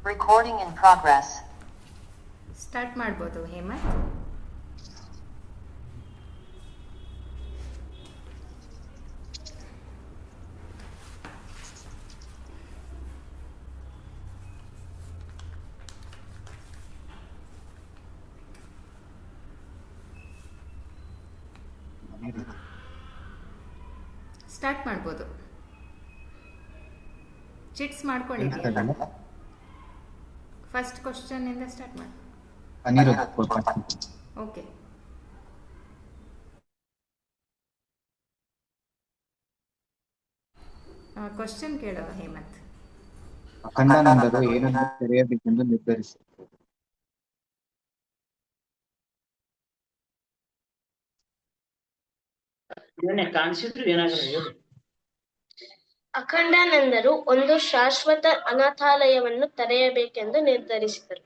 Recording in progress. Start ಮಾಡ್ಬೋದು Hemant. Start ಮಾಡ್ಬೋದು. Chits ಮಾಡ್ಕೊಂಡಿದ್ದೀಯಾ? First question ಇಂದ ಸ್ಟಾರ್ಟ್ ಮಾಡಿ. ಓಕೆ. ಕ್ವಶನ್ ಕೇಳೋ ಹೇಮಂತ್. ಅಖಂಡಾನಂದರು ಏನನ್ನು ತೆರೆಯಬೇಕೆಂದು ನಿರ್ಧರಿಸಿದರು? ಅಖಂಡಾನಂದರು ಒಂದು ಶಾಶ್ವತ ಅನಾಥಾಲಯವನ್ನು ತೆರೆಯಬೇಕೆಂದು ನಿರ್ಧರಿಸಿದರು.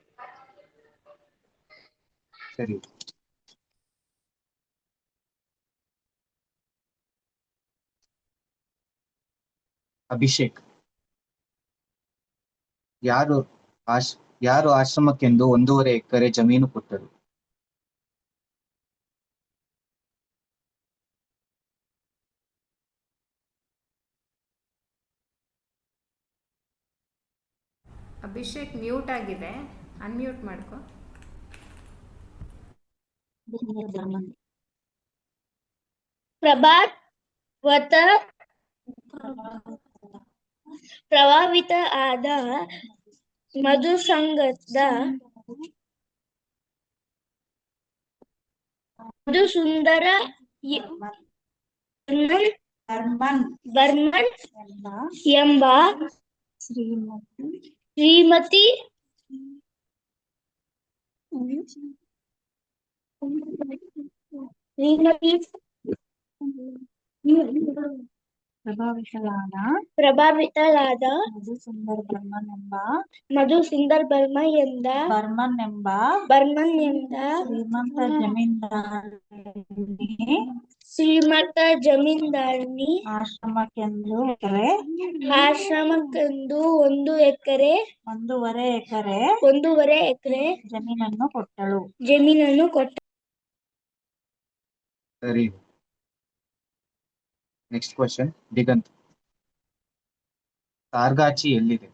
ಸರಿ. ಅಭಿಷೇಕ್, ಯಾರು ಆಶ್ರಮಕ್ಕೆಂದು 1.5 ಎಕರೆ ಜಮೀನು ಕೊಟ್ಟರು? ಅಭಿಷೇಕ್ ಮ್ಯೂಟ್ ಆಗಿದೆ, ಅನ್ಮ್ಯೂಟ್ ಮಾಡ್ಕೊ. ಪ್ರಭಾವಿತ ಆದ ಮಧುಸುಂದರ ಬರ್ಮನ್ ಎಂಬ ಶ್ರೀಮತಿ ಪ್ರಭಾವಿತಳಾದ ಮಧುಸುಂದರ್ ಬರ್ಮನ್ ಎಂಬ ಶ್ರೀಮಂತ ಜಮೀನ್ದಾರನಿ ಆಶ್ರಮಕ್ಕೆಂದು 1 ಎಕರೆ 1.5 ಎಕರೆ ಜಮೀನನ್ನು ಕೊಟ್ಟಳು. ಸರಿ. Next question, Diganth. ಸಾರ್ಗಾಚಿ ಎಲ್ಲಿದೆ?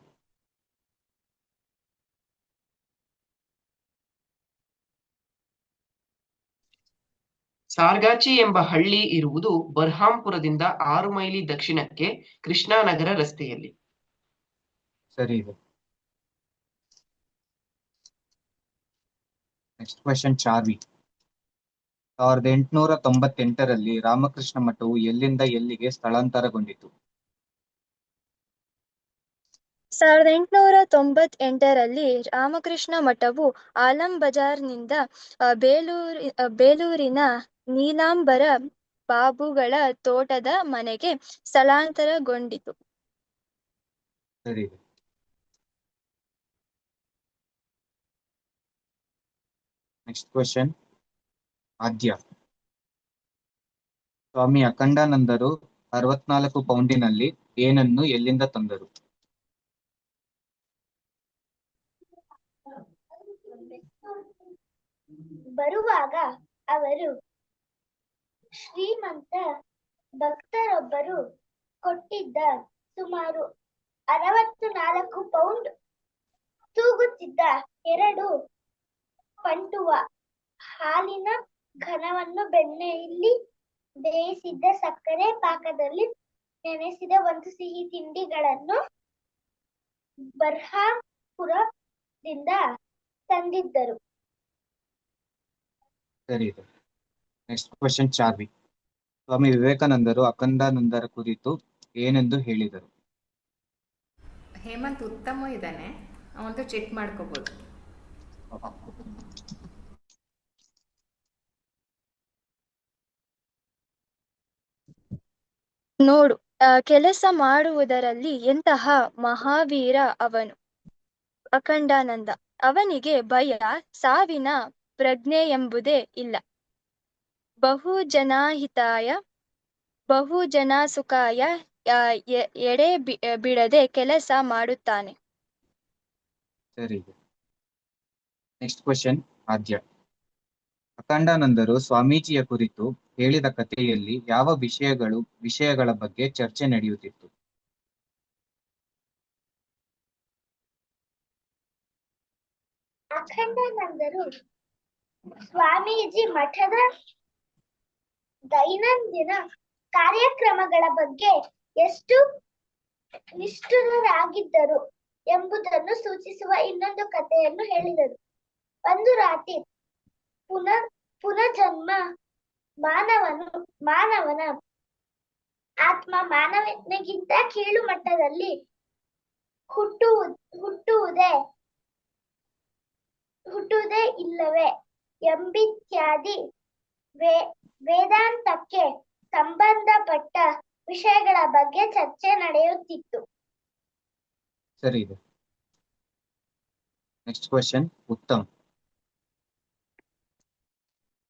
ಸಾರ್ಗಾಚಿ ಎಂಬ ಹಳ್ಳಿ ಇರುವುದು ಬರ್ಹಾಂಪುರದಿಂದ 6 ಮೈಲಿ ದಕ್ಷಿಣಕ್ಕೆ ಕೃಷ್ಣಾನಗರ ರಸ್ತೆಯಲ್ಲಿ. ಸರಿ ಇದೆ. Next question, Charvi. 1898ರಲ್ಲಿ ರಾಮಕೃಷ್ಣ ಮಠವು ಎಲ್ಲಿಂದ ಎಲ್ಲಿಗೆ ಸ್ಥಳಾಂತರಗೊಂಡಿತು? 1898ರಲ್ಲಿ ರಾಮಕೃಷ್ಣ ಮಠವು ಆಲಂ ಬಜಾರ್ನಿಂದ ಬೇಲೂರಿನ ನೀಲಾಂಬರ ಬಾಬುಗಳ ತೋಟದ ಮನೆಗೆ ಸ್ಥಳಾಂತರಗೊಂಡಿತು. ಸರಿ. ನೆಕ್ಸ್ಟ್ ಕ್ವಶನ್, ಆದ್ಯ. ಸ್ವಾಮಿ ಅಖಂಡಾನಂದರು 64 ಪೌಂಡಿನಲ್ಲಿ ಏನನ್ನು ಎಲ್ಲಿಂದ ತಂದರು? ಬರುವಾಗ ಅವರು ಶ್ರೀಮಂತ ಭಕ್ತರೊಬ್ಬರು ಕೊಟ್ಟಿದ್ದ ಸುಮಾರು 64 ಪೌಂಡ್ ತೂಗುತ್ತಿದ್ದ 2 ಪಂಟುವ ಹಾಲಿನ ಘನವನ್ನು ಬೆಣ್ಣೆಯಲ್ಲಿ ಬೇಯಿಸಿದ್ದ ಸಕ್ಕರೆ ಪಾಕದಲ್ಲಿ ನೆನೆಸಿದ ಒಂದು ಸಿಹಿ ತಿಂಡಿಗಳನ್ನು ಬರ್ಹಾಪುರದಿಂದ ತಂದಿದ್ದರು. ಸರಿ ಇದೆ. Next question, Charvi. ಸ್ವಾಮಿ ವಿವೇಕಾನಂದರು ಅಖಂಡಾನಂದರ ಕುರಿತು ಏನೆಂದು ಹೇಳಿದರು? ಹೇಮಂತ್ ಉತ್ತಮ ಇದ್ದಾನೆ, ಅವಂತೂ ಚೆಕ್ ಮಾಡ್ಕೋಬಹುದು. ನೋಡು, ಕೆಲಸ ಮಾಡುವುದರಲ್ಲಿ ಎಂತಹ ಮಹಾವೀರ ಅವನು! ಅಖಂಡಾನಂದ. ಅವನಿಗೆ ಭಯ, ಸಾವಿನ ಪ್ರಜ್ಞೆಯೆಂಬುದೇ ಇಲ್ಲ. ಬಹುಜನಹಿತಾಯ ಬಹುಜನಸುಖಾಯ ಎಡೆ ಬಿಡದೆ ಕೆಲಸ ಮಾಡುತ್ತಾನೆ. ಸರಿ ಇದೆ. ನೆಕ್ಸ್ಟ್ ಕ್ವೆಶನ್ ಆದ್ಯ. ಅಖಂಡಾನಂದರು ಸ್ವಾಮೀಜಿಯ ಕುರಿತು ಹೇಳಿದ ಕಥೆಯಲ್ಲಿ ಯಾವ ವಿಷಯಗಳ ಬಗ್ಗೆ ಚರ್ಚೆ ನಡೆಯುತ್ತಿತ್ತು? ಅಖಂಡಾನಂದರು ಸ್ವಾಮೀಜಿ ಮಠದ ದೈನಂದಿನ ಕಾರ್ಯಕ್ರಮಗಳ ಬಗ್ಗೆ ಎಷ್ಟು ನಿಷ್ಠುರರಾಗಿದ್ದರು ಎಂಬುದನ್ನು ಸೂಚಿಸುವ ಇನ್ನೊಂದು ಕಥೆಯನ್ನು ಹೇಳಿದರು. ಒಂದು ರಾತ್ರಿ ಪುನರ್ಜನ್ಮ ಮಾನವನ ಆತ್ಮ ಮಾನವನಿಗಿಂತ ಕೀಳು ಮಟ್ಟದಲ್ಲಿ ಹುಟ್ಟುವುದೇ ಇಲ್ಲವೇ ಎಂಬಿತ್ಯಾದಿ ವೇದಾಂತಕ್ಕೆ ಸಂಬಂಧಪಟ್ಟ ವಿಷಯಗಳ ಬಗ್ಗೆ ಚರ್ಚೆ ನಡೆಯುತ್ತಿತ್ತು. ಸರಿ ಇದೆ. Next question Uttam.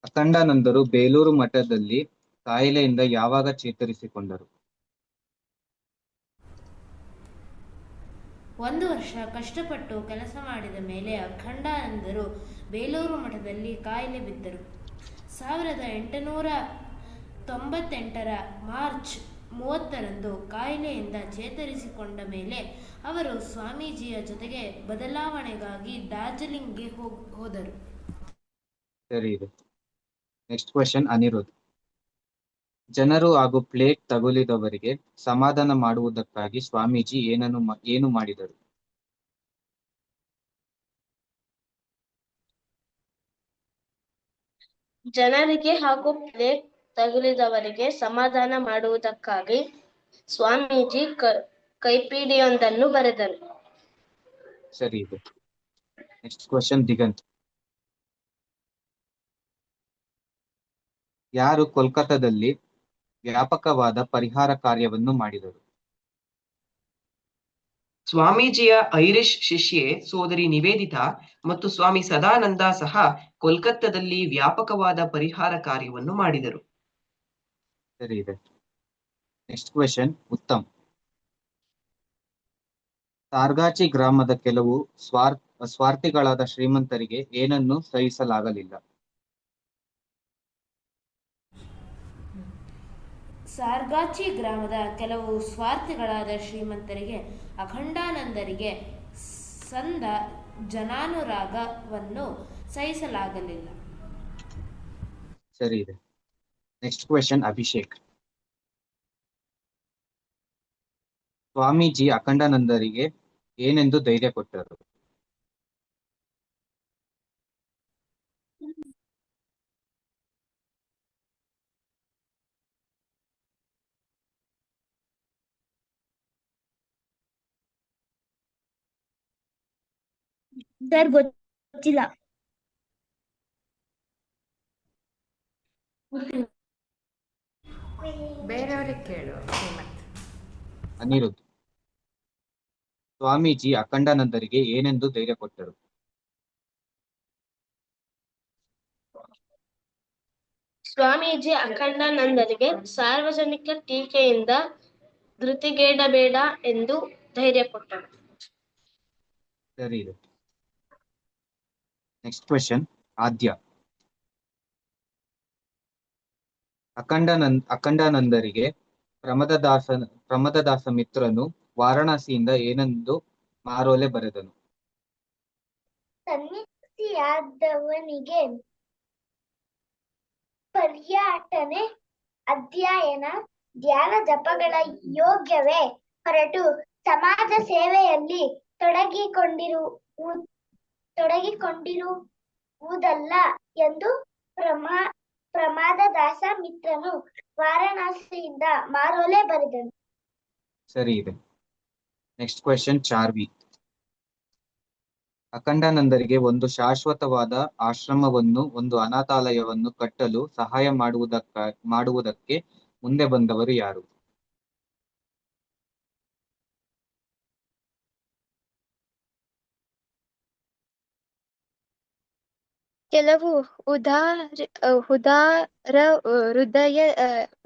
ಅಖಂಡಾನಂದರು ಬೇಲೂರು ಮಠದಲ್ಲಿ ಕಾಯಿಲೆಯಿಂದ ಯಾವಾಗ ಚೇತರಿಸಿಕೊಂಡರು? 1 ವರ್ಷ ಕಷ್ಟಪಟ್ಟು ಕೆಲಸ ಮಾಡಿದ ಮೇಲೆ ಅಖಂಡಾನಂದರು ಬೇಲೂರು ಮಠದಲ್ಲಿ ಕಾಯಿಲೆ ಬಿದ್ದರು. 1898 ಮಾರ್ಚ್ 30ರಂದು ಕಾಯಿಲೆಯಿಂದ ಚೇತರಿಸಿಕೊಂಡ ಮೇಲೆ ಅವರು ಸ್ವಾಮೀಜಿಯ ಜೊತೆಗೆ ಬದಲಾವಣೆಗಾಗಿ ಡಾರ್ಜಿಲಿಂಗ್ಗೆ ಹೋದರು. ಸರಿ ಇದೆ. Next question Anirudh. ಜನರು ಹಾಗೂ ಪ್ಲೇಗ್ ತಗುಲಿದವರಿಗೆ ಸಮಾಧಾನ ಮಾಡುವುದಕ್ಕಾಗಿ ಸ್ವಾಮೀಜಿ ಏನು ಮಾಡಿದರು? ಜನರಿಗೆ ಹಾಗೂ ಪ್ಲೇಗ್ ತಗುಲಿದವರಿಗೆ ಸಮಾಧಾನ ಮಾಡುವುದಕ್ಕಾಗಿ ಸ್ವಾಮೀಜಿ ಕೈಪಿಡಿಯೊಂದನ್ನು ಬರೆದರು. ಸರಿ ಇದೆ. Next question Diganth. ಯಾರು ಕೋಲ್ಕತ್ತಾದಲ್ಲಿ ವ್ಯಾಪಕವಾದ ಪರಿಹಾರ ಕಾರ್ಯವನ್ನು ಮಾಡಿದರು? ಸ್ವಾಮೀಜಿಯ ಐರಿಷ್ ಶಿಷ್ಯೆ ಸೋದರಿ ನಿವೇದಿತಾ ಮತ್ತು ಸ್ವಾಮಿ ಸದಾನಂದ ಸಹ ಕೋಲ್ಕತ್ತಾದಲ್ಲಿ ವ್ಯಾಪಕವಾದ ಪರಿಹಾರ ಕಾರ್ಯವನ್ನು ಮಾಡಿದರು. ಸರಿ ಇದೆ. Next question Uttam. ಸಾರ್ಗಾಚಿ ಗ್ರಾಮದ ಕೆಲವು ಸ್ವಾರ್ಥಿಗಳಾದ ಶ್ರೀಮಂತರಿಗೆ ಏನನ್ನು ಸಹಿಸಲಾಗಲಿಲ್ಲ? ಸಾರ್ಗಾಚಿ ಗ್ರಾಮದ ಕೆಲವು ಸ್ವಾರ್ಥಿಗಳಾದ ಶ್ರೀಮಂತರಿಗೆ ಅಖಂಡಾನಂದರಿಗೆ ಸಂದ ಜನಾನುರಾಗವನ್ನು ಸಹಿಸಲಾಗಲಿಲ್ಲ. ಸರಿ ಇದೆ. Next question Abhishek. ಸ್ವಾಮೀಜಿ ಅಖಂಡಾನಂದರಿಗೆ ಏನೆಂದು ಧೈರ್ಯ ಕೊಟ್ಟರು? ಸರ್ ಗೊತ್ತಿಲ್ಲ. ಬೇರೆಯವ್ರಿಗೆ ಕೇಳು ಹೇಮಂತ್. ಅನಿರುದ್ಧ್. ಸ್ವಾಮೀಜಿ ಅಖಂಡಾನಂದರಿಗೆ ಏನೆಂದು ಧೈರ್ಯ ಕೊಟ್ಟರು? ಸ್ವಾಮೀಜಿ ಅಖಂಡಾನಂದರಿಗೆ ಸಾರ್ವಜನಿಕ ಟೀಕೆಯಿಂದ ಧೃತಿಗೆಡಬೇಡ ಎಂದು ಧೈರ್ಯ ಕೊಟ್ಟರು. ಸರಿ ಇದೆ. ನೆಕ್ಸ್ಟ್ ಕ್ವೆಶನ್ ಆದ್ಯ. ಅಖಂಡಾನಂದರಿಗೆ ಪ್ರಮದದಾಸ ಮಿತ್ರನು ವಾರಣಾಸಿಯಿಂದ ಏನೆಂದು ಮಾರೋಲೆ ಬರೆದನು? ಸನ್ಯಾಸಿಯಾದವನಿಗೆ ಪರ್ಯಟನೆ, ಅಧ್ಯಯನ, ಧ್ಯಾನ ಜಪಗಳ ಯೋಗ್ಯವೇ ಹೊರಟು ಸಮಾಜ ಸೇವೆಯಲ್ಲಿ ತೊಡಗಿಕೊಂಡಿರುವುದಲ್ಲ ಎಂದು ಪ್ರಮಾದದಾಸ ಮಿತ್ರನು ವಾರಣಾಸಿಯಿಂದ ಮಾರೋಲೆ ಬರೆದನು. ಸರಿ ಇದೆ. Next question Charvi. ಅಖಂಡಾನಂದರಿಗೆ ಒಂದು ಶಾಶ್ವತವಾದ ಆಶ್ರಮವನ್ನು, ಒಂದು ಅನಾಥಾಲಯವನ್ನು ಕಟ್ಟಲು ಸಹಾಯ ಮಾಡುವುದಕ್ಕೆ ಮುಂದೆ ಬಂದವರು ಯಾರು? ಕೆಲವು ಉದಾರ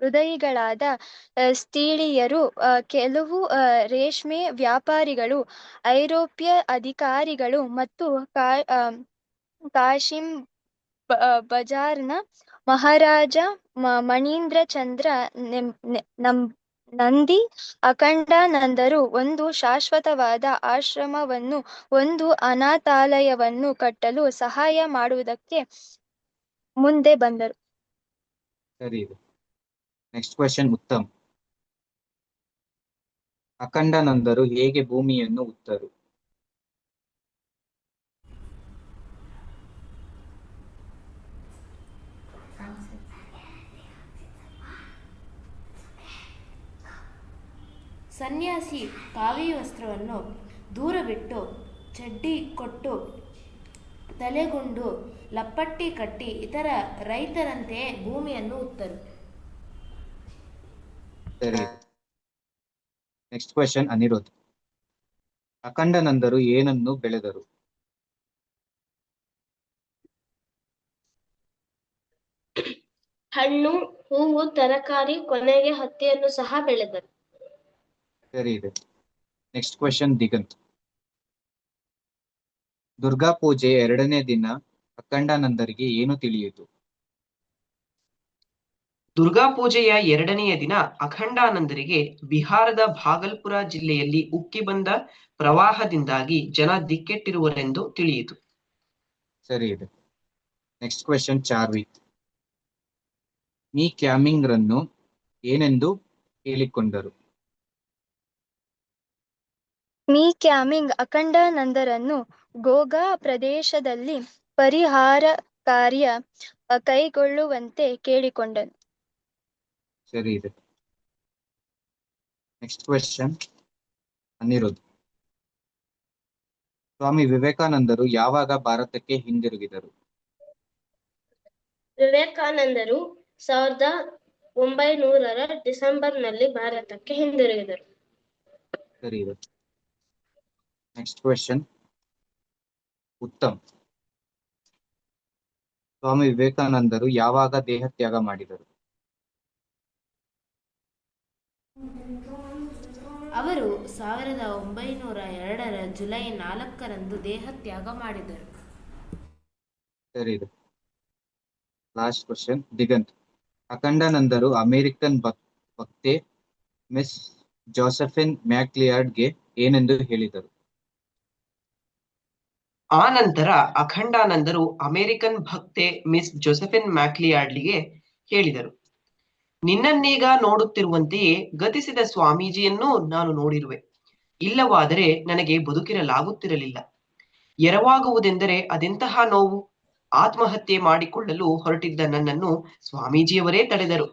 ಹೃದಯಿಗಳಾದ ಸ್ಥಳೀಯರು, ಕೆಲವು ರೇಷ್ಮೆ ವ್ಯಾಪಾರಿಗಳು, ಐರೋಪ್ಯ ಅಧಿಕಾರಿಗಳು ಮತ್ತು ಕಾಶಿಂ ಬಜಾರ್ನ ಮಹಾರಾಜ ಮಣೀಂದ್ರ ಚಂದ್ರ ನಂದಿ ಅಖಂಡಾನಂದರು ಒಂದು ಶಾಶ್ವತವಾದ ಆಶ್ರಮವನ್ನು, ಒಂದು ಅನಾಥಾಲಯವನ್ನು ಕಟ್ಟಲು ಸಹಾಯ ಮಾಡುವುದಕ್ಕೆ ಮುಂದೆ ಬಂದರು. ಸರಿ ಇದೆ. Next question Uttam. ಅಖಂಡಾನಂದರು ಹೇಗೆ ಭೂಮಿಯನ್ನು ಉತ್ತರು? ಸನ್ಯಾಸಿ ಕಾವಿ ವಸ್ತ್ರವನ್ನು ದೂರ ಬಿಟ್ಟು ಚಡ್ಡಿ ಕೊಟ್ಟು ತಲೆಗುಂಡು ಲಪ್ಪಟ್ಟಿ ಕಟ್ಟಿ ಇತರ ರೈತರಂತೆಯೇ ಭೂಮಿಯನ್ನು ಉತ್ತರು. ಸರಿ. Next question Anirudh. ಅಖಂಡಾನಂದರು ಏನನ್ನು ಬೆಳೆದರು? ಹಣ್ಣು, ಹೂವು, ತರಕಾರಿ, ಕೊನೆಗೆ ಹತ್ತಿಯನ್ನು ಸಹ ಬೆಳೆದರು. ಸರಿ ಇದೆ. Next question Diganth. ದುರ್ಗಾ ಪೂಜೆ 2ನೇ ದಿನ ಅಖಂಡಾನಂದರಿಗೆ ಏನು ತಿಳಿಯಿತು? ದುರ್ಗಾ ಪೂಜೆಯ 2ನೆಯ ದಿನ ಅಖಂಡಾನಂದರಿಗೆ ಬಿಹಾರದ ಭಾಗಲ್ಪುರ ಜಿಲ್ಲೆಯಲ್ಲಿ ಉಕ್ಕಿ ಬಂದ ಪ್ರವಾಹದಿಂದಾಗಿ ಜನ ದಿಕ್ಕೆಟ್ಟಿರುವರೆಂದು ತಿಳಿಯಿತು. ಸರಿ ಇದೆ. Next question Charvi. ಮೀ ಕ್ಯಾಮಿಂಗ್ ರನ್ನು ಏನೆಂದು ಹೇಳಿಕೊಂಡರು? ಮೀ ಕ್ಯಾಮಿಂಗ್ ಅಖಂಡಾನಂದರನ್ನು ಗೋಗಾ ಪ್ರದೇಶದಲ್ಲಿ ಪರಿಹಾರ ಕಾರ್ಯ ಕೈಗೊಳ್ಳುವಂತೆ ಕೇಳಿಕೊಂಡನು. ಸರಿ ಇದೆ. Next question Anirudh. ಸ್ವಾಮಿ ವಿವೇಕಾನಂದರು ಯಾವಾಗ ಭಾರತಕ್ಕೆ ಹಿಂದಿರುಗಿದರು? ವಿವೇಕಾನಂದರು 1900 ಡಿಸೆಂಬರ್ನಲ್ಲಿ ಭಾರತಕ್ಕೆ ಹಿಂದಿರುಗಿದರು. ಸರಿ ಇದೆ. Next question Uttam. ಸ್ವಾಮಿ ವಿವೇಕಾನಂದರು ಯಾವಾಗ ದೇಹತ್ಯಾಗ ಮಾಡಿದರು? ಅವರು 1902 ಜುಲೈ 4 ದೇಹತ್ಯಾಗ ಮಾಡಿದರು. ಸರಿ ಇದೆ. Last question Digant. ಅಖಂಡಾನಂದರು ಅಮೆರಿಕನ್ ಭಕ್ತೆ ಮಿಸ್ ಜೋಸೆಫಿನ್ ಮ್ಯಾಕ್ಲಿಯಾರ್ಡ್ಗೆ ಏನೆಂದು ಹೇಳಿದರು? ಆ ನಂತರ ಅಖಂಡಾನಂದರು ಅಮೆರಿಕನ್ ಭಕ್ತೆ ಮಿಸ್ ಜೋಸೆಫಿನ್ ಮ್ಯಾಕ್ಲಿಯಾರ್ಡ್ಗೆ ಹೇಳಿದರು, ನಿನ್ನನ್ನೀಗ ನೋಡುತ್ತಿರುವಂತೆಯೇ ಗತಿಸಿದ ಸ್ವಾಮೀಜಿಯನ್ನೂ ನಾನು ನೋಡಿರುವೆ. ಇಲ್ಲವಾದರೆ ನನಗೆ ಬದುಕಿರಲಾಗುತ್ತಿರಲಿಲ್ಲ. ಎರವಾಗುವುದೆಂದರೆ ಅದೆಂತಹ ನೋವು! ಆತ್ಮಹತ್ಯೆ ಮಾಡಿಕೊಳ್ಳಲು ಹೊರಟಿದ್ದ ನನ್ನನ್ನು ಸ್ವಾಮೀಜಿಯವರೇ ತಡೆದರು.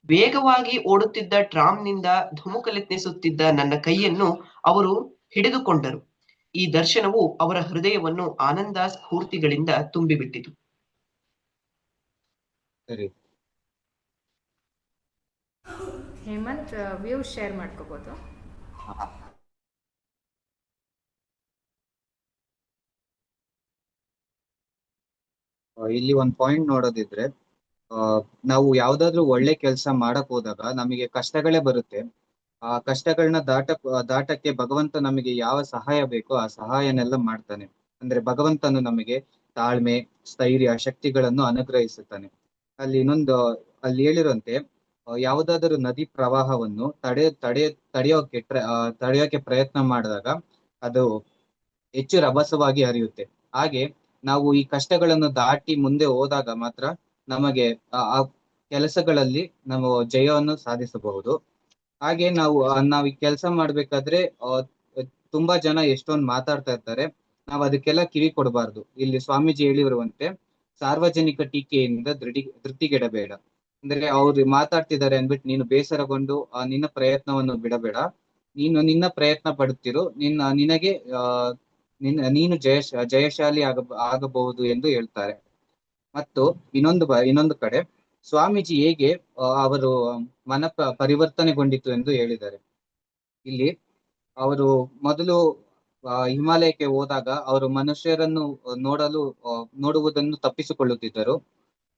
ವೇಗವಾಗಿ ಓಡುತ್ತಿದ್ದ ಟ್ರಾಮ್ನಿಂದ ಧುಮುಕಲೆತ್ನಿಸುತ್ತಿದ್ದ ನನ್ನ ಕೈಯನ್ನು ಅವರು ಹಿಡಿದುಕೊಂಡರು. ಈ ದರ್ಶನವು ಅವರ ಹೃದಯವನ್ನು ಆನಂದ ಸ್ಫೂರ್ತಿಗಳಿಂದ ತುಂಬಿಬಿಟ್ಟಿತು. ಸರಿ. ಹೇಮಂತ್ ವ್ಯೂ ಶೇರ್ ಮಾಡ್ಕೋಬಹುದು. ಇಲ್ಲಿ ಒಂದು ಪಾಯಿಂಟ್ ನೋಡೋದಿದ್ರೆ, ನಾವು ಯಾವ್ದಾದ್ರು ಒಳ್ಳೆ ಕೆಲಸ ಮಾಡಕ್ ಹೋದಾಗ ನಮಗೆ ಕಷ್ಟಗಳೇ ಬರುತ್ತೆ. ಆ ಕಷ್ಟಗಳನ್ನ ದಾಟಕ್ಕೆ ಭಗವಂತ ನಮಗೆ ಯಾವ ಸಹಾಯ ಬೇಕೋ ಆ ಸಹಾಯನೆಲ್ಲ ಮಾಡ್ತಾನೆ. ಅಂದ್ರೆ ಭಗವಂತನು ನಮಗೆ ತಾಳ್ಮೆ, ಸ್ಥೈರ್ಯ, ಶಕ್ತಿಗಳನ್ನು ಅನುಗ್ರಹಿಸುತ್ತಾನೆ. ಅಲ್ಲಿ ಹೇಳಿರುವಂತೆ ಯಾವುದಾದರೂ ನದಿ ಪ್ರವಾಹವನ್ನು ತಡೆಯೋಕೆ ಪ್ರಯತ್ನ ಮಾಡಿದಾಗ ಅದು ಹೆಚ್ಚು ರಭಸವಾಗಿ ಹರಿಯುತ್ತೆ. ಹಾಗೆ ನಾವು ಈ ಕಷ್ಟಗಳನ್ನು ದಾಟಿ ಮುಂದೆ ಹೋದಾಗ ಮಾತ್ರ ನಮಗೆ ಆ ಕೆಲಸಗಳಲ್ಲಿ ನಾವು ಜಯವನ್ನು ಸಾಧಿಸಬಹುದು. ಹಾಗೆ ನಾವು ಈ ಕೆಲಸ ಮಾಡ್ಬೇಕಾದ್ರೆ ತುಂಬಾ ಜನ ಎಷ್ಟೊಂದು ಮಾತಾಡ್ತಾ ಇರ್ತಾರೆ. ನಾವು ಅದಕ್ಕೆಲ್ಲ ಕಿವಿ ಕೊಡಬಾರ್ದು. ಇಲ್ಲಿ ಸ್ವಾಮೀಜಿ ಹೇಳಿರುವಂತೆ ಸಾರ್ವಜನಿಕ ಟೀಕೆಯಿಂದ ಧೃತಿಗೆಡಬೇಡ. ಅಂದ್ರೆ ಅವ್ರು ಮಾತಾಡ್ತಿದ್ದಾರೆ ಅಂದ್ಬಿಟ್ಟು ನೀನು ಬೇಸರಗೊಂಡು ನಿನ್ನ ಪ್ರಯತ್ನವನ್ನು ಬಿಡಬೇಡ. ನಿನ್ನ ಪ್ರಯತ್ನ ಪಡುತ್ತಿರು. ನಿನಗೆ ನೀನು ಜಯಶಾಲಿ ಆಗಬಹುದು ಎಂದು ಹೇಳ್ತಾರೆ. ಮತ್ತು ಇನ್ನೊಂದು ಕಡೆ ಸ್ವಾಮೀಜಿ ಹೇಗೆ ಅವರು ಮನ ಪರಿವರ್ತನೆಗೊಂಡಿತು ಎಂದು ಹೇಳಿದ್ದಾರೆ. ಇಲ್ಲಿ ಅವರು ಮೊದಲು ಹಿಮಾಲಯಕ್ಕೆ ಹೋದಾಗ ಅವರು ಮನುಷ್ಯರನ್ನು ನೋಡುವುದನ್ನು ತಪ್ಪಿಸಿಕೊಳ್ಳುತ್ತಿದ್ದರು.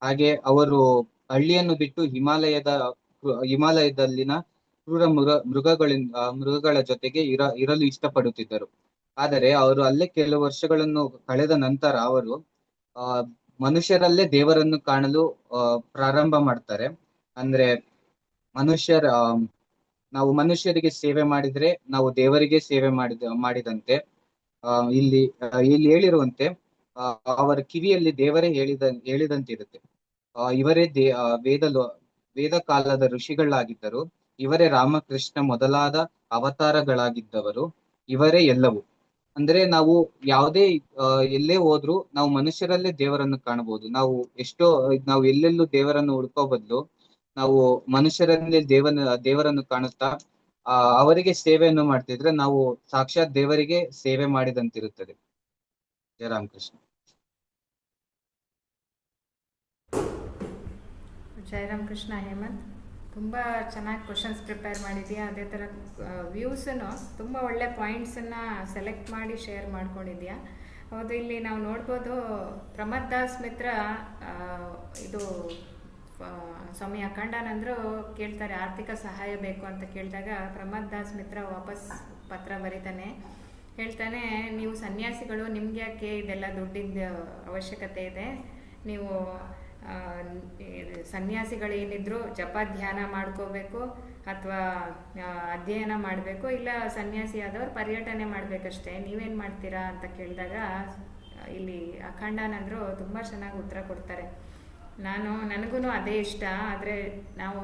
ಹಾಗೆ ಅವರು ಹಳ್ಳಿಯನ್ನು ಬಿಟ್ಟು ಹಿಮಾಲಯದಲ್ಲಿನ ಕ್ರೂರ ಮೃಗಗಳ ಜೊತೆಗೆ ಇರಲು ಇಷ್ಟಪಡುತ್ತಿದ್ದರು. ಆದರೆ ಅವರು ಅಲ್ಲೇ ಕೆಲವು ವರ್ಷಗಳನ್ನು ಕಳೆದ ನಂತರ ಅವರು ಮನುಷ್ಯರಲ್ಲೇ ದೇವರನ್ನು ಕಾಣಲು ಪ್ರಾರಂಭ ಮಾಡ್ತಾರೆ. ಅಂದ್ರೆ ನಾವು ಮನುಷ್ಯರಿಗೆ ಸೇವೆ ಮಾಡಿದ್ರೆ ನಾವು ದೇವರಿಗೆ ಸೇವೆ ಮಾಡಿದಂತೆ. ಇಲ್ಲಿ ಹೇಳಿರುವಂತೆ ಅವರ ಕಿವಿಯಲ್ಲಿ ದೇವರೇ ಹೇಳಿದಂತಿರುತ್ತೆ. ಇವರೇ ವೇದ ಕಾಲದ ಋಷಿಗಳಾಗಿದ್ದರು. ಇವರೇ ರಾಮಕೃಷ್ಣ ಮೊದಲಾದ ಅವತಾರಗಳಾಗಿದ್ದವರು. ಇವರೇ ಎಲ್ಲವೂ. ಅಂದ್ರೆ ನಾವು ಎಲ್ಲೇ ಹೋದ್ರೂ ನಾವು ಮನುಷ್ಯರಲ್ಲೇ ದೇವರನ್ನು ಕಾಣಬಹುದು. ನಾವು ಎಲ್ಲೆಲ್ಲೂ ದೇವರನ್ನು ಹುಡ್ಕೋ ಬದಲು ನಾವು ಮನುಷ್ಯರಲ್ಲೇ ದೇವರನ್ನು ಕಾಣುತ್ತಾ ಅವರಿಗೆ ಸೇವೆಯನ್ನು ಮಾಡ್ತಿದ್ರೆ ನಾವು ಸಾಕ್ಷಾತ್ ದೇವರಿಗೆ ಸೇವೆ ಮಾಡಿದಂತಿರುತ್ತದೆ. ಜಯ ರಾಮಕೃಷ್ಣ. ಜಯರಾಮಕೃಷ್ಣ. ಹೇಮಂತ್, ತುಂಬ ಚೆನ್ನಾಗಿ ಕ್ವಶನ್ಸ್ ಪ್ರಿಪೇರ್ ಮಾಡಿದ್ಯಾ. ಅದೇ ಥರ ವ್ಯೂಸನ್ನು ತುಂಬ ಒಳ್ಳೆ ಪಾಯಿಂಟ್ಸನ್ನು ಸೆಲೆಕ್ಟ್ ಮಾಡಿ ಶೇರ್ ಮಾಡ್ಕೊಂಡಿದ್ಯಾ. ಹೌದು, ಇಲ್ಲಿ ನಾವು ನೋಡ್ಬೋದು ಪ್ರಮೋದ್ ದಾಸ್ ಮಿತ್ರ ಇದು ಸ್ವಾಮಿ ಅಖಂಡಾನಂದರು ಕೇಳ್ತಾರೆ ಆರ್ಥಿಕ ಸಹಾಯ ಬೇಕು ಅಂತ ಕೇಳಿದಾಗ ಪ್ರಮೋದ್ ದಾಸ್ ಮಿತ್ರ ವಾಪಸ್ ಪತ್ರ ಬರೀತಾನೆ. ಹೇಳ್ತಾನೆ, ನೀವು ಸನ್ಯಾಸಿಗಳು, ನಿಮ್ಗೆ ಯಾಕೆ ಇದೆಲ್ಲ ದುಡ್ಡಿನ ಅವಶ್ಯಕತೆ ಇದೆ? ನೀವು ಸನ್ಯಾಸಿಗಳೇನಿದ್ರು ಜಪ ಧ್ಯಾನ ಮಾಡ್ಕೋಬೇಕು ಅಥವಾ ಅಧ್ಯಯನ ಮಾಡಬೇಕು, ಇಲ್ಲ ಸನ್ಯಾಸಿ ಆದವ್ರು ಪರ್ಯಟನೆ ಮಾಡಬೇಕಷ್ಟೇ. ನೀವೇನು ಮಾಡ್ತೀರಾ ಅಂತ ಕೇಳಿದಾಗ ಇಲ್ಲಿ ಅಖಂಡಾನಂದರು ತುಂಬ ಚೆನ್ನಾಗಿ ಉತ್ತರ ಕೊಡ್ತಾರೆ. ನನಗೂ ಅದೇ ಇಷ್ಟ. ಆದರೆ ನಾವು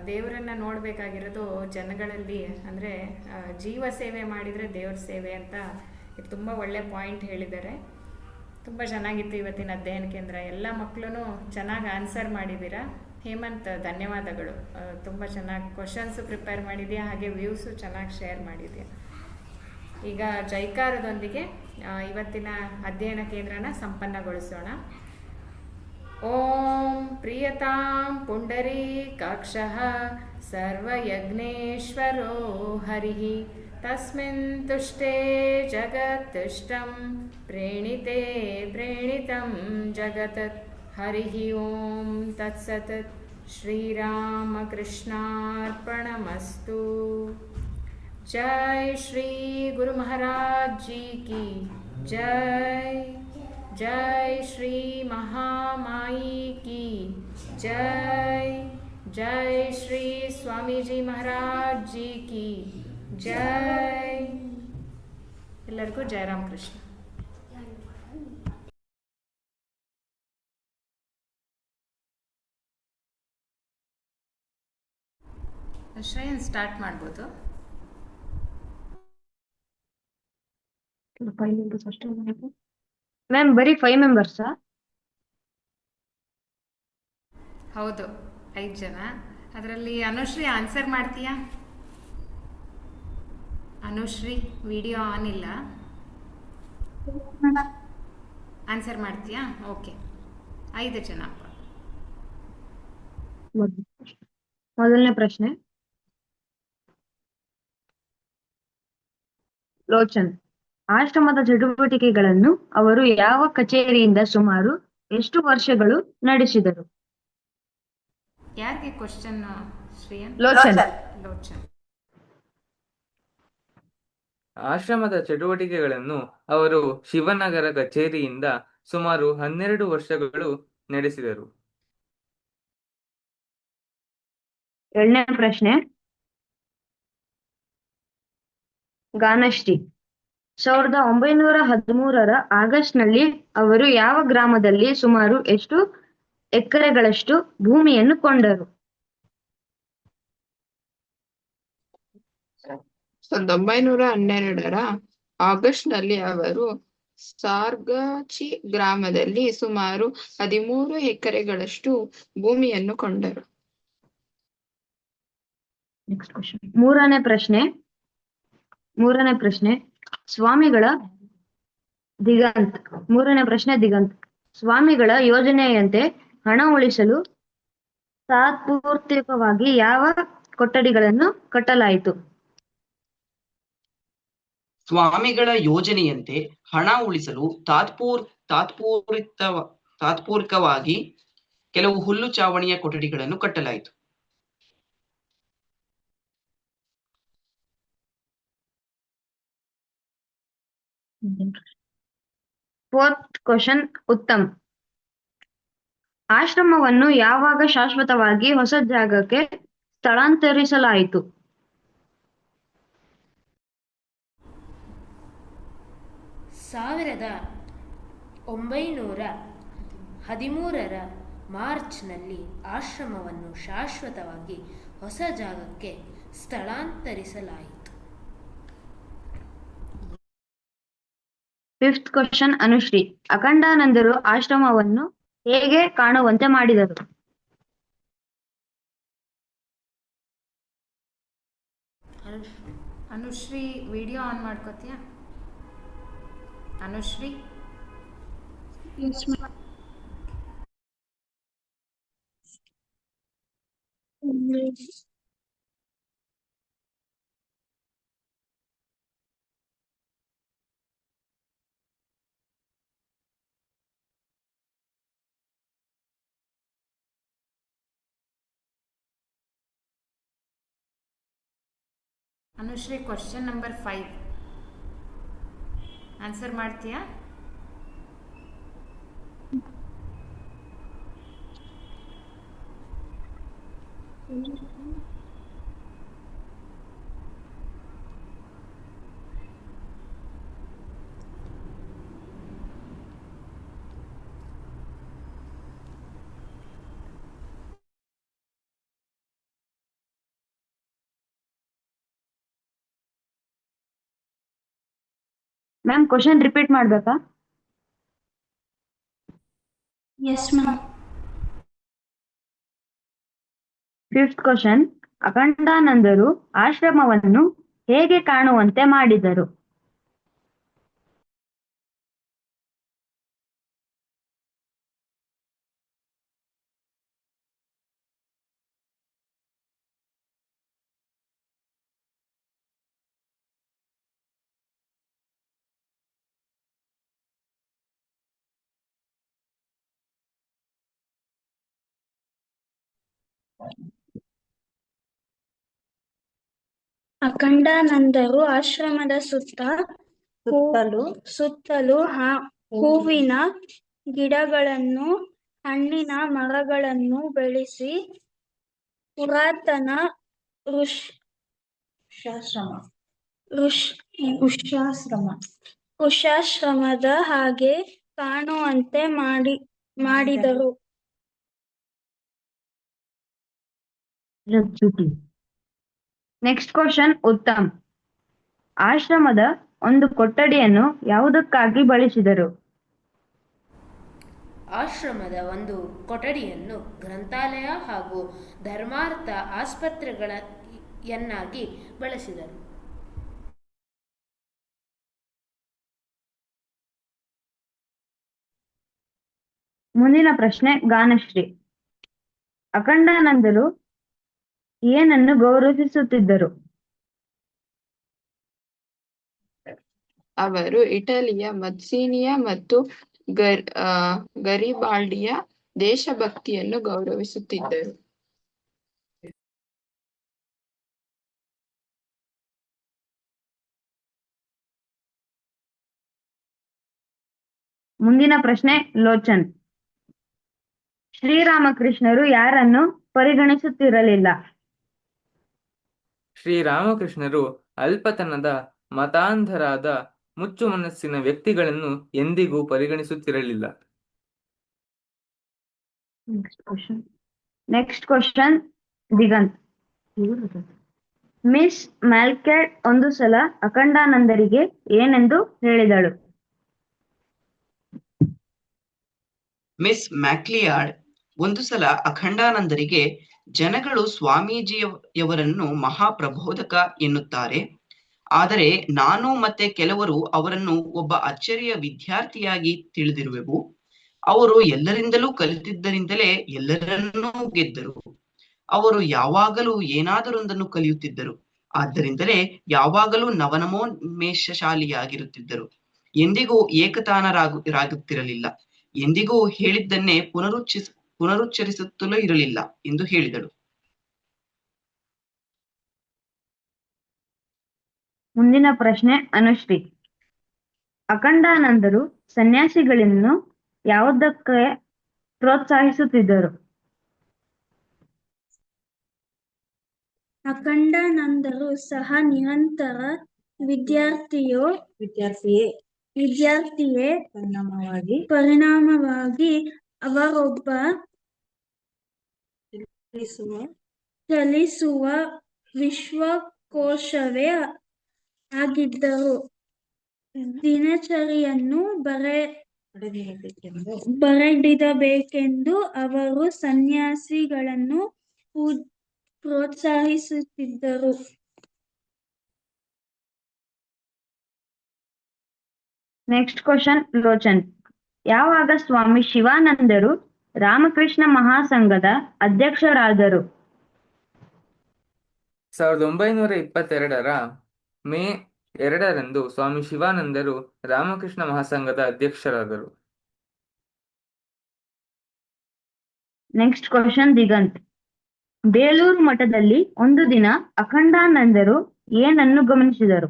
ದೇವರನ್ನ ನೋಡಬೇಕಾಗಿರೋದು ಜನಗಳಲ್ಲಿ. ಅಂದರೆ ಜೀವ ಸೇವೆ ಮಾಡಿದರೆ ದೇವ್ರ ಸೇವೆ ಅಂತ ಇದು ತುಂಬ ಒಳ್ಳೆ ಪಾಯಿಂಟ್ ಹೇಳಿದ್ದಾರೆ. ತುಂಬ ಚೆನ್ನಾಗಿತ್ತು ಇವತ್ತಿನ ಅಧ್ಯಯನ ಕೇಂದ್ರ. ಎಲ್ಲ ಮಕ್ಕಳು ಚೆನ್ನಾಗಿ ಆನ್ಸರ್ ಮಾಡಿದ್ದೀರಾ. ಹೇಮಂತ್, ಧನ್ಯವಾದಗಳು. ತುಂಬ ಚೆನ್ನಾಗಿ ಕ್ವಶನ್ಸು ಪ್ರಿಪೇರ್ ಮಾಡಿದ್ಯಾ, ಹಾಗೆ ವ್ಯೂಸು ಚೆನ್ನಾಗಿ ಶೇರ್ ಮಾಡಿದ್ಯಾ. ಈಗ ಜೈಕಾರದೊಂದಿಗೆ ಇವತ್ತಿನ ಅಧ್ಯಯನ ಕೇಂದ್ರನ ಸಂಪನ್ನಗೊಳಿಸೋಣ. ಓಂ ಪ್ರಿಯತಾಂ ಪುಂಡರೀಕಾಕ್ಷಃ ಸರ್ವಯಜ್ಞೇಶ್ವರೋ ಹರಿಃ ತಸ್ಮಿನ್ ತುಷ್ಟೇ ಜಗತ್ತುಷ್ಟಂ ಪ್ರೇಣಿತೆ ಪ್ರೇಣಿತಂ ಜಗತ್. ಹರಿಃ ಓಂ ತತ್ಸತ್. ಶ್ರೀರಾಮಕೃಷ್ಣಾರ್ಪಣಮಸ್ತು. जय श्री गुरु महाराज जी की जय. जय श्री महामाई की जय. जय श्री स्वामी जी महाराज जी की जय. ಎಲ್ಲರಿಗೂ ಜಯ ರಾಮಕೃಷ್ಣ. ಶ್ರೇಯನ್ ಸ್ಟಾರ್ಟ್ ಮಾಡ್ಬೋದು. 5 members ಅಷ್ಟೇ ಮ್ಯಾಮ್. ಬರೀ 5 ಮೆಂಬರ್ಸಾ? ಹೌದು, 5 ಜನ. ಅದರಲ್ಲಿ ಅನುಶ್ರೀ ಆನ್ಸರ್ ಮಾಡ್ತೀಯಾ? ಅನುಶ್ರೀ, ವಿಡಿಯೋ ಆನ್ ಇಲ್ಲ. ಆನ್ಸರ್ ಮಾಡ್ತೀಯಾ? ಓಕೆ. 5 ಜನ. ಮೊದಲನೇ ಪ್ರಶ್ನೆ, ಲೋಚನ್. ಆಶ್ರಮದ ಚಟುವಟಿಕೆಗಳನ್ನು ಅವರು ಯಾವ ಕಚೇರಿಯಿಂದ ಸುಮಾರು ಎಷ್ಟು ವರ್ಷಗಳು ನಡೆಸಿದರು? ಯಾರಿಗೆ ಕ್ವಶನ್ ಶ್ರೇಯನ್? ಲೋಚನ್. ಆಶ್ರಮದ ಚಟುವಟಿಕೆಗಳನ್ನು ಅವರು ಶಿವನಗರ ಕಚೇರಿಯಿಂದ ಸುಮಾರು 12 ವರ್ಷಗಳು ನಡೆಸಿದರು. ಎರಡನೇ ಪ್ರಶ್ನೆ, ಗಾನಶ್ರೀ. 1913 ಆಗಸ್ಟ್ನಲ್ಲಿ ಅವರು ಯಾವ ಗ್ರಾಮದಲ್ಲಿ ಸುಮಾರು ಎಷ್ಟು ಎಕರೆಗಳಷ್ಟು ಭೂಮಿಯನ್ನು ಕೊಂಡರು? 1912 ಆಗಸ್ಟ್ನಲ್ಲಿ ಅವರು ಸಾರ್ಗಾಚಿ ಗ್ರಾಮದಲ್ಲಿ ಸುಮಾರು 13 ಎಕರೆಗಳಷ್ಟು ಭೂಮಿಯನ್ನು ಕೊಂಡರು. ಮೂರನೇ ಪ್ರಶ್ನೆ, ಸ್ವಾಮಿಗಳ ದಿಗಂತ್. ಸ್ವಾಮಿಗಳ ಯೋಜನೆಯಂತೆ ಹಣ ಉಳಿಸಲು ತಾತ್ಪೂರ್ತಿಕವಾಗಿ ಯಾವ ಕೊಠಡಿಗಳನ್ನು ಕಟ್ಟಲಾಯಿತು? ಸ್ವಾಮಿಗಳ ಯೋಜನೆಯಂತೆ ಹಣ ಉಳಿಸಲು ತಾತ್ಪೂರ್ತಿಕವಾಗಿ ಕೆಲವು ಹುಲ್ಲು ಚಾವಣಿಯ ಕೊಠಡಿಗಳನ್ನು ಕಟ್ಟಲಾಯಿತು. Fourth question Uttam. ಆಶ್ರಮವನ್ನು ಯಾವಾಗ ಶಾಶ್ವತವಾಗಿ ಹೊಸ ಜಾಗಕ್ಕೆ ಸ್ಥಳಾಂತರಿಸಲಾಯಿತು? 1913ರ ಮಾರ್ಚ್ನಲ್ಲಿ ಆಶ್ರಮವನ್ನು ಶಾಶ್ವತವಾಗಿ ಹೊಸ ಜಾಗಕ್ಕೆ ಸ್ಥಳಾಂತರಿಸಲಾಯಿತು. Fifth question Anushree. ಅಖಂಡಾನಂದರು ಆಶ್ರಮವನ್ನು ಹೇಗೆ ಕಾಣುವಂತೆ ಮಾಡಿದರು? ಅನುಶ್ರೀ ವಿಡಿಯೋ ಆನ್ ಮಾಡ್ಕೋತೀಯಾ? Anushree Anushree question number 5 answer ಮಾಡ್ತೀಯಾ? ಮ್ಯಾಮ್ ಕ್ವಶನ್ ರಿಪೀಟ್ ಮಾಡ್ಬೇಕಾ? Yes ma'am. ಫಿಫ್ತ್ ಕ್ವಶನ್ ಅಖಂಡಾನಂದರು ಆಶ್ರಮವನ್ನು ಹೇಗೆ ಕಾಣುವಂತೆ ಮಾಡಿದರು? ಅಖಂಡಾನಂದರು ಆಶ್ರಮದ ಸುತ್ತಲೂ ಹೂವಿನ ಗಿಡಗಳನ್ನು, ಹಣ್ಣಿನ ಮರಗಳನ್ನು ಬೆಳೆಸಿ ಪುರಾತನ ಋಷ್ಯಾಶ್ರಮದ ಹಾಗೆ ಕಾಣುವಂತೆ ಮಾಡಿದರು. Next question Uttam. ಆಶ್ರಮದ ಒಂದು ಕೊಠಡಿಯನ್ನು ಯಾವುದಕ್ಕಾಗಿ ಬಳಸಿದರು? ಆಶ್ರಮದ ಒಂದು ಕೊಠಡಿಯನ್ನು ಗ್ರಂಥಾಲಯ ಹಾಗೂ ಧರ್ಮಾರ್ಥ ಆಸ್ಪತ್ರೆಯನ್ನಾಗಿ ಬಳಸಿದರು. ಮುಂದಿನ ಪ್ರಶ್ನೆ ಗಾನಶ್ರೀ. ಅಖಂಡಾನಂದರು ಏನನ್ನು ಗೌರವಿಸುತ್ತಿದ್ದರು? ಅವರು ಇಟಲಿಯ ಮಜ್ಜಿನಿಯಾ ಮತ್ತು ಗರಿಬಾಲ್ಡಿಯ ದೇಶಭಕ್ತಿಯನ್ನು ಗೌರವಿಸುತ್ತಿದ್ದರು. ಮುಂದಿನ ಪ್ರಶ್ನೆ ಲೋಚನ್. ಶ್ರೀರಾಮಕೃಷ್ಣರು ಯಾರನ್ನು ಪರಿಗಣಿಸುತ್ತಿರಲಿಲ್ಲ? ಶ್ರೀರಾಮಕೃಷ್ಣರು ಅಲ್ಪತನದ, ಮತಾಂಧರಾದ, ಮುಚ್ಚು ಮನಸ್ಸಿನ ವ್ಯಕ್ತಿಗಳನ್ನು ಎಂದಿಗೂ ಪರಿಗಣಿಸುತ್ತಿರಲಿಲ್ಲ. Next question Digant. Miss MacLeod ಒಂದು ಸಲ ಅಖಂಡಾನಂದರಿಗೆ ಏನೆಂದು ಹೇಳಿದಳು? ಮಿಸ್ ಮ್ಯಾಕ್ಲಿಯಾರ್ಡ್ ಒಂದು ಸಲ ಅಖಂಡಾನಂದರಿಗೆ, ಜನಗಳು ಸ್ವಾಮೀಜಿಯವರನ್ನು ಮಹಾಪ್ರಬೋಧಕ ಎನ್ನುತ್ತಾರೆ, ಆದರೆ ನಾನು ಮತ್ತೆ ಕೆಲವರು ಅವರನ್ನು ಒಬ್ಬ ಅಚ್ಚರಿಯ ವಿದ್ಯಾರ್ಥಿಯಾಗಿ ತಿಳಿದಿರುವೆವು. ಅವರು ಎಲ್ಲರಿಂದಲೂ ಕಲಿತಿದ್ದರಿಂದಲೇ ಎಲ್ಲರನ್ನೂ ಗೆದ್ದರು. ಅವರು ಯಾವಾಗಲೂ ಏನಾದರೊಂದನ್ನು ಕಲಿಯುತ್ತಿದ್ದರು. ಆದ್ದರಿಂದಲೇ ಯಾವಾಗಲೂ ನವನಮೋನ್ಮೇಷಶಾಲಿಯಾಗಿರುತ್ತಿದ್ದರು. ಎಂದಿಗೂ ಏಕತಾನರಾಗುತ್ತಿರಲಿಲ್ಲ. ಎಂದಿಗೂ ಹೇಳಿದ್ದನ್ನೇ ಪುನರುಚ್ಚರಿಸುತ್ತಲೂ ಇರಲಿಲ್ಲ ಎಂದು ಹೇಳಿದಳು. ಮುಂದಿನ ಪ್ರಶ್ನೆ ಅನುಶ್ರೀ. ಅಖಂಡಾನಂದರು ಸನ್ಯಾಸಿಗಳನ್ನು ಯಾವುದಕ್ಕೆ ಪ್ರೋತ್ಸಾಹಿಸುತ್ತಿದ್ದರು? ಅಖಂಡಾನಂದರು ಸಹ ನಿರಂತರ ವಿದ್ಯಾರ್ಥಿಯೇ ಪರಿಣಾಮವಾಗಿ ಅವರೊಬ್ಬ ಚಲಿಸುವ ವಿಶ್ವಕೋಶವೇ ಆಗಿದ್ದರು. ದಿನಚರಿಯನ್ನು ಬರೆದಿಡಬೇಕೆಂದು ಅವರು ಸನ್ಯಾಸಿಗಳನ್ನು ಪ್ರೋತ್ಸಾಹಿಸುತ್ತಿದ್ದರು. Next question Lochan. ಯಾವಾಗ ಸ್ವಾಮಿ ಶಿವಾನಂದರು ರಾಮಕೃಷ್ಣ ಮಹಾಸಂಘದ ಅಧ್ಯಕ್ಷರಾದರು? 1922 ಮೇ 2 ಸ್ವಾಮಿ ಶಿವಾನಂದರು ರಾಮಕೃಷ್ಣ ಮಹಾಸಂಘದ ಅಧ್ಯಕ್ಷರಾದರು. Next question Digant. ಬೇಲೂರು ಮಠದಲ್ಲಿ ಒಂದು ದಿನ ಅಖಂಡಾನಂದರು ಏನನ್ನು ಗಮನಿಸಿದರು?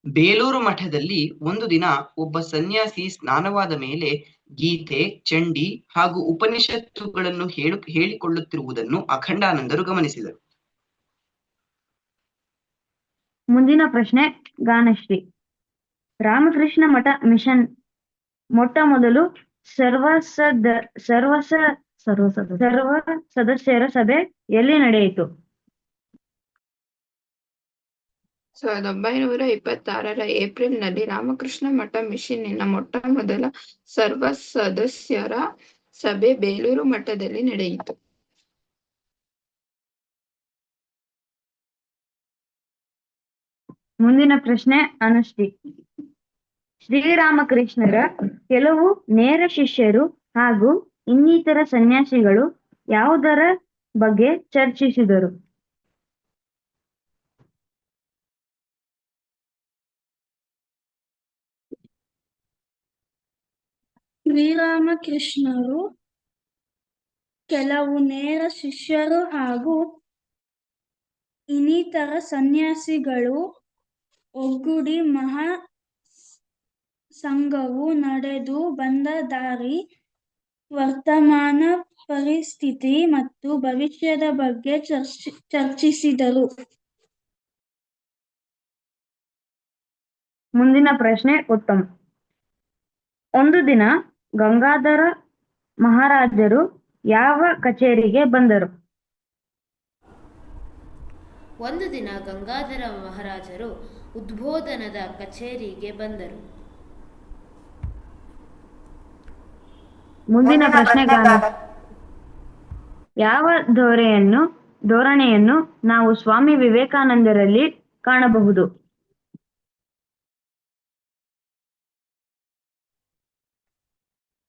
ಬೇಲೂರು ಮಠದಲ್ಲಿ ಒಂದು ದಿನ ಒಬ್ಬ ಸನ್ಯಾಸಿ ಸ್ನಾನವಾದ ಮೇಲೆ ಗೀತೆ, ಚಂಡಿ ಹಾಗೂ ಉಪನಿಷತ್ತುಗಳನ್ನು ಹೇಳಿಕೊಳ್ಳುತ್ತಿರುವುದನ್ನು ಅಖಂಡಾನಂದರು ಗಮನಿಸಿದರು. ಮುಂದಿನ ಪ್ರಶ್ನೆ ಗಾನಶ್ರೀ. ರಾಮಕೃಷ್ಣ ಮಠ ಮಿಷನ್ ಮೊಟ್ಟ ಮೊದಲು ಸರ್ವ ಸದಸ್ಯರ ಸಭೆ ಎಲ್ಲಿ ನಡೆಯಿತು? 1926 ಏಪ್ರಿಲ್ನಲ್ಲಿ ರಾಮಕೃಷ್ಣ ಮಠ ಮಿಷನ್ನಿನ ಮೊಟ್ಟ ಮೊದಲ ಸರ್ವ ಸದಸ್ಯರ ಸಭೆ ಬೇಲೂರು ಮಠದಲ್ಲಿ ನಡೆಯಿತು. ಮುಂದಿನ ಪ್ರಶ್ನೆ ಅನುಶ್ರೀ. ಶ್ರೀರಾಮಕೃಷ್ಣರ ಕೆಲವು ನೇರ ಶಿಷ್ಯರು ಹಾಗೂ ಇನ್ನಿತರ ಸನ್ಯಾಸಿಗಳು ಯಾವುದರ ಬಗ್ಗೆ ಚರ್ಚಿಸಿದರು? ಶ್ರೀರಾಮಕೃಷ್ಣರು ಕೆಲವು ನೇರ ಶಿಷ್ಯರು ಹಾಗೂ ಇನ್ನಿತರ ಸನ್ಯಾಸಿಗಳು ಒಗ್ಗೂಡಿ ಮಹಾ ಸಂಘವು ನಡೆದು ಬಂದ ದಾರಿ, ವರ್ತಮಾನ ಪರಿಸ್ಥಿತಿ ಮತ್ತು ಭವಿಷ್ಯದ ಬಗ್ಗೆ ಚರ್ಚಿಸಿದರು. ಮುಂದಿನ ಪ್ರಶ್ನೆ ಉತ್ತಮ್. ಒಂದು ದಿನ ಗಂಗಾಧರ ಮಹಾರಾಜರು ಯಾವ ಕಚೇರಿಗೆ ಬಂದರು? ಒಂದು ದಿನ ಗಂಗಾಧರ ಮಹಾರಾಜರು ಉದ್ಬೋಧನದ ಕಚೇರಿಗೆ ಬಂದರು. ಮುಂದಿನ ಪ್ರಶ್ನೆ ಯಾವ ಧೋರಣೆಯನ್ನು ನಾವು ಸ್ವಾಮಿ ವಿವೇಕಾನಂದರಲ್ಲಿ ಕಾಣಬಹುದು?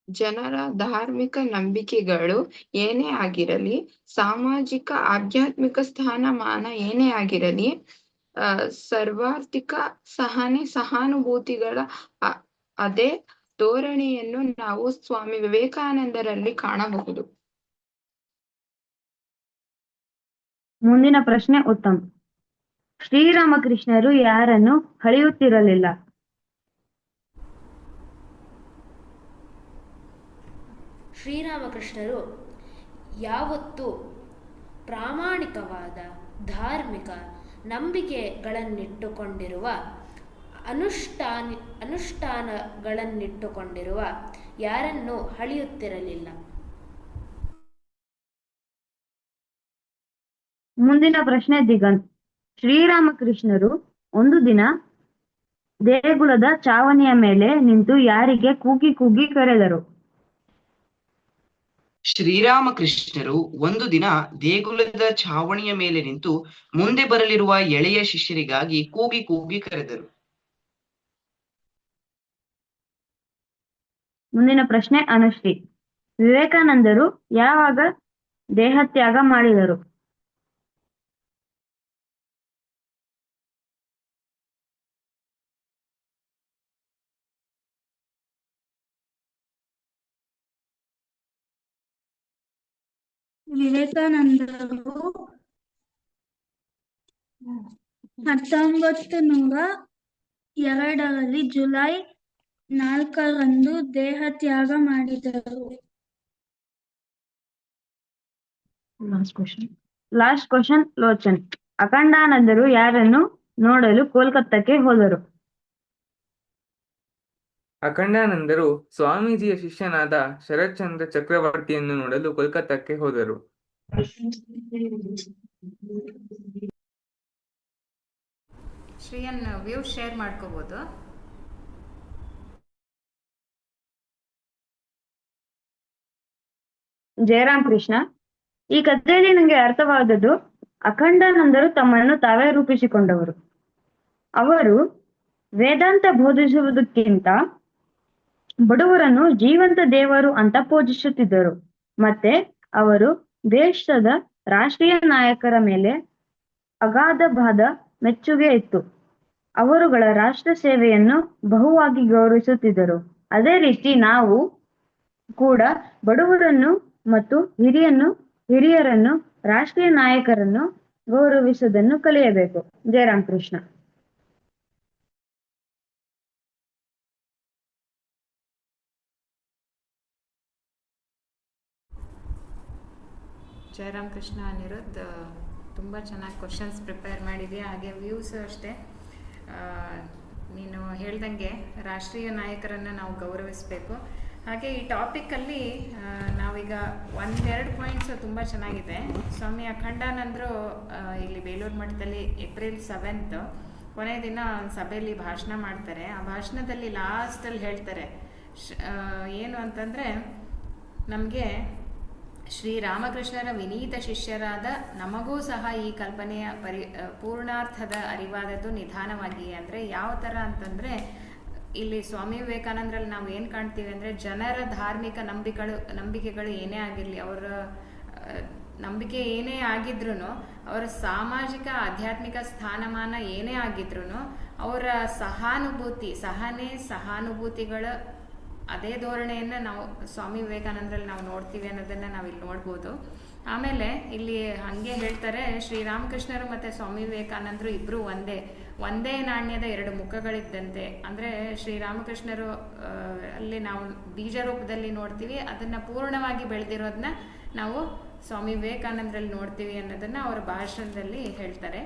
ಜನರ ಧಾರ್ಮಿಕ ನಂಬಿಕೆಗಳು ಏನೇ ಆಗಿರಲಿ, ಸಾಮಾಜಿಕ ಆಧ್ಯಾತ್ಮಿಕ ಸ್ಥಾನಮಾನ ಏನೇ ಆಗಿರಲಿ, ಸರ್ವಾರ್ಥಿಕ ಸಹಾನುಭೂತಿಗಳ ಅದೇ ಧೋರಣೆಯನ್ನು ನಾವು ಸ್ವಾಮಿ ವಿವೇಕಾನಂದರಲ್ಲಿ ಕಾಣಬಹುದು. ಮುಂದಿನ ಪ್ರಶ್ನೆ ಉತ್ತಮ್. ಶ್ರೀರಾಮಕೃಷ್ಣರು ಯಾರನ್ನು ಹಳೆಯುತ್ತಿರಲಿಲ್ಲ? ಶ್ರೀರಾಮಕೃಷ್ಣರು ಯಾವತ್ತೂ ಪ್ರಾಮಾಣಿಕವಾದ ಧಾರ್ಮಿಕ ನಂಬಿಕೆಗಳನ್ನಿಟ್ಟುಕೊಂಡಿರುವ ಅನುಷ್ಠಾನಗಳನ್ನಿಟ್ಟುಕೊಂಡಿರುವ ಯಾರನ್ನೂ ಹಳೆಯುತ್ತಿರಲಿಲ್ಲ. ಮುಂದಿನ ಪ್ರಶ್ನೆ ದಿಗಂತ್. ಶ್ರೀರಾಮಕೃಷ್ಣರು ಒಂದು ದಿನ ದೇಗುಲದ ಚಾವಣಿಯ ಮೇಲೆ ನಿಂತು ಯಾರಿಗೆ ಕೂಗಿ ಕರೆದರು? ಶ್ರೀರಾಮಕೃಷ್ಣರು ಒಂದು ದಿನ ದೇಗುಲದ ಛಾವಣಿಯ ಮೇಲೆ ನಿಂತು ಮುಂದೆ ಬರಲಿರುವ ಎಳೆಯ ಶಿಷ್ಯರಿಗಾಗಿ ಕೂಗಿ ಕರೆದರು. ಮುಂದಿನ ಪ್ರಶ್ನೆ ಅನುಶ್ರೀ. ವಿವೇಕಾನಂದರು ಯಾವಾಗ ದೇಹತ್ಯಾಗ ಮಾಡಿದರು. ವಿವೇಕಾನಂದರು 1902 ಜುಲೈ 4 ದೇಹತ್ಯಾಗ ಮಾಡಿದರು. Last question Lochan. ಅಖಂಡಾನಂದರು ಯಾರನ್ನು ನೋಡಲು ಕೋಲ್ಕತ್ತಾಕ್ಕೆ ಹೋದರು? ಅಖಂಡಾನಂದರು ಸ್ವಾಮೀಜಿಯ ಶಿಷ್ಯನಾದ ಶರತ್ಚಂದ್ರ ಚಕ್ರವರ್ತಿಯನ್ನು ನೋಡಲು ಕೋಲ್ಕತ್ತಾಕ್ಕೆ ಹೋದರು. ಶ್ರೀಯನ್ ವ್ಯೂ ಶೇರ್ ಮಾಡ್ಕೋಬಹುದು. ಜಯರಾಮ್ ಕೃಷ್ಣ, ಈ ಕಥೆಯಲ್ಲಿ ನನಗೆ ಅರ್ಥವಾದದ್ದು ಅಖಂಡಾನಂದರು ತಮ್ಮನ್ನು ತಾವೇ ರೂಪಿಸಿಕೊಂಡವರು. ಅವರು ವೇದಾಂತ ಬೋಧಿಸುವುದಕ್ಕಿಂತ ಬಡವರನ್ನು ಜೀವಂತ ದೇವರು ಅಂತ ಪೂಜಿಸುತ್ತಿದ್ದರು. ಮತ್ತೆ ಅವರು ದೇಶದ ರಾಷ್ಟ್ರೀಯ ನಾಯಕರ ಮೇಲೆ ಅಗಾಧವಾದ ಮೆಚ್ಚುಗೆ ಇತ್ತು. ಅವರುಗಳ ರಾಷ್ಟ್ರ ಸೇವೆಯನ್ನು ಬಹುವಾಗಿ ಗೌರವಿಸುತ್ತಿದ್ದರು. ಅದೇ ರೀತಿ ನಾವು ಕೂಡ ಬಡವರನ್ನು ಮತ್ತು ಹಿರಿಯರನ್ನು ರಾಷ್ಟ್ರೀಯ ನಾಯಕರನ್ನು ಗೌರವಿಸುವುದನ್ನು ಕಲಿಯಬೇಕು. ಜಯರಾಮ್ ಕೃಷ್ಣ. ಜಯರಾಮ್ ಕೃಷ್ಣ ಅನಿರುದ್ಧ್, ತುಂಬ ಚೆನ್ನಾಗಿ ಕ್ವಶನ್ಸ್ ಪ್ರಿಪೇರ್ ಮಾಡಿದೆಯಾ. ಹಾಗೆ ವ್ಯೂಸ್ ಅಷ್ಟೇ. ನೀನು ಹೇಳ್ದಂಗೆ ರಾಷ್ಟ್ರೀಯ ನಾಯಕರನ್ನು ನಾವು ಗೌರವಿಸಬೇಕು. ಹಾಗೆ ಈ ಟಾಪಿಕಲ್ಲಿ ನಾವೀಗ ಒಂದೆರಡು ಪಾಯಿಂಟ್ಸು ತುಂಬ ಚೆನ್ನಾಗಿದೆ. ಸ್ವಾಮಿ ಅಖಂಡಾನಂದರು ಇಲ್ಲಿ ಬೇಲೂರು ಮಠದಲ್ಲಿ ಏಪ್ರಿಲ್ 7 ಕೊನೆಯ ದಿನ ಸಭೆಯಲ್ಲಿ ಭಾಷಣ ಮಾಡ್ತಾರೆ. ಆ ಭಾಷಣದಲ್ಲಿ ಲಾಸ್ಟಲ್ಲಿ ಹೇಳ್ತಾರೆ ಏನು ಅಂತಂದರೆ, ನಮಗೆ ಶ್ರೀರಾಮಕೃಷ್ಣರ ವಿನೀತ ಶಿಷ್ಯರಾದ ನಮಗೂ ಸಹ ಈ ಕಲ್ಪನೆಯ ಪೂರ್ಣಾರ್ಥದ ಅರಿವಾದದ್ದು ನಿಧಾನವಾಗಿ. ಅಂದರೆ ಯಾವ ಥರ ಅಂತಂದರೆ, ಇಲ್ಲಿ ಸ್ವಾಮಿ ವಿವೇಕಾನಂದರಲ್ಲಿ ನಾವು ಏನು ಕಾಣ್ತೀವಿ ಅಂದರೆ, ಜನರ ಧಾರ್ಮಿಕ ನಂಬಿಕೆಗಳು ಏನೇ ಆಗಿರಲಿ, ಅವರ ನಂಬಿಕೆ ಏನೇ ಆಗಿದ್ರೂ, ಅವರ ಸಾಮಾಜಿಕ ಆಧ್ಯಾತ್ಮಿಕ ಸ್ಥಾನಮಾನ ಏನೇ ಆಗಿದ್ರೂ, ಅವರ ಸಹಾನುಭೂತಿಗಳ ಅದೇ ಧೋರಣೆಯನ್ನು ನಾವು ಸ್ವಾಮಿ ವಿವೇಕಾನಂದರಲ್ಲಿ ನಾವು ನೋಡ್ತೀವಿ ಅನ್ನೋದನ್ನು ನಾವಿಲ್ಲಿ ನೋಡ್ಬೋದು. ಆಮೇಲೆ ಇಲ್ಲಿ ಹಾಗೆ ಹೇಳ್ತಾರೆ, ಶ್ರೀರಾಮಕೃಷ್ಣರು ಮತ್ತು ಸ್ವಾಮಿ ವಿವೇಕಾನಂದರು ಇಬ್ಬರು ಒಂದೇ ನಾಣ್ಯದ ಎರಡು ಮುಖಗಳಿದ್ದಂತೆ. ಅಂದರೆ ಶ್ರೀರಾಮಕೃಷ್ಣರು ಅಲ್ಲಿ ನಾವು ಬೀಜ ರೂಪದಲ್ಲಿ ನೋಡ್ತೀವಿ, ಅದನ್ನು ಪೂರ್ಣವಾಗಿ ಬೆಳೆದಿರೋದನ್ನ ನಾವು ಸ್ವಾಮಿ ವಿವೇಕಾನಂದರಲ್ಲಿ ನೋಡ್ತೀವಿ ಅನ್ನೋದನ್ನು ಅವರ ಭಾಷಣದಲ್ಲಿ ಹೇಳ್ತಾರೆ.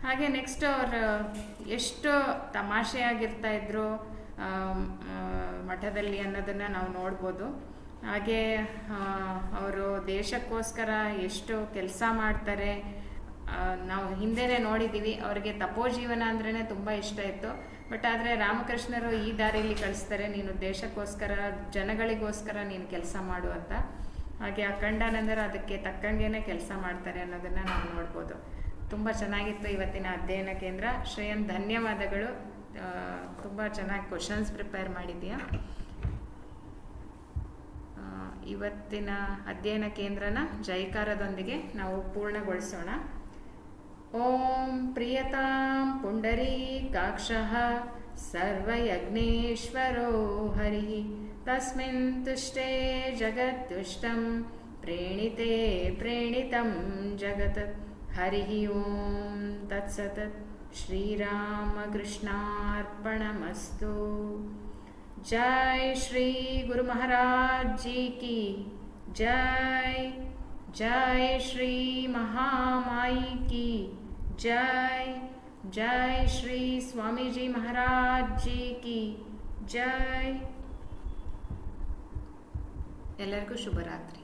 ಹಾಗೆ ನೆಕ್ಸ್ಟ್ ಅವರು ಎಷ್ಟು ತಮಾಷೆಯಾಗಿರ್ತಾ ಇದ್ರು ಮಠದಲ್ಲಿ ಅನ್ನೋದನ್ನು ನಾವು ನೋಡ್ಬೋದು. ಹಾಗೆ ಅವರು ದೇಶಕ್ಕೋಸ್ಕರ ಎಷ್ಟು ಕೆಲಸ ಮಾಡ್ತಾರೆ. ನಾವು ಹಿಂದೆನೇ ನೋಡಿದ್ದೀವಿ, ಅವರಿಗೆ ತಪೋಜೀವನ ಅಂದ್ರೇ ತುಂಬ ಇಷ್ಟ ಇತ್ತು. ಬಟ್ ಆದರೆ ರಾಮಕೃಷ್ಣರು ಈ ದಾರಿಯಲ್ಲಿ ಕಳಿಸ್ತಾರೆ, ನೀನು ದೇಶಕ್ಕೋಸ್ಕರ ಜನಗಳಿಗೋಸ್ಕರ ನೀನು ಕೆಲಸ ಮಾಡು ಅಂತ. ಹಾಗೆ ಅಖಂಡಾನಂದರು ಅದಕ್ಕೆ ತಕ್ಕಂಗೆನೇ ಕೆಲಸ ಮಾಡ್ತಾರೆ ಅನ್ನೋದನ್ನು ನಾವು ನೋಡ್ಬೋದು. ತುಂಬ ಚೆನ್ನಾಗಿತ್ತು ಇವತ್ತಿನ ಅಧ್ಯಯನ ಕೇಂದ್ರ. ಶ್ರೇಯನ್, ಧನ್ಯವಾದಗಳು. ತುಂಬ ಚೆನ್ನಾಗಿ ಕ್ವಶನ್ಸ್ ಪ್ರಿಪೇರ್ ಮಾಡಿದ್ದೀಯಾ. ಇವತ್ತಿನ ಅಧ್ಯಯನ ಕೇಂದ್ರನ ಜೈಕಾರದೊಂದಿಗೆ ನಾವು ಪೂರ್ಣಗೊಳಿಸೋಣ. ಓಂ ಪ್ರಿಯತಾಂ ಪುಂಡರೀಕಾಕ್ಷಃ ಸರ್ವಯಜ್ಞೇಶ್ವರೋ ಹರಿಃ ತಸ್ಮಿನ್ ತುಷ್ಟೇ ಜಗತ್ತುಷ್ಟಂ ಪ್ರೇಣಿತೆ ಪ್ರೇಣಿತಂ ಜಗತ್. ಹರಿಃ ಓಂ ತತ್ಸತ್. श्रीरामकृष्णार्पणमस्तु। जय श्री गुरु महाराज जी की जय। जय श्री महामाई की जय। जय श्री स्वामी जी महाराज जी की जय। ಎಲ್ಲರಿಗೂ ಶುಭರಾತ್ರಿ.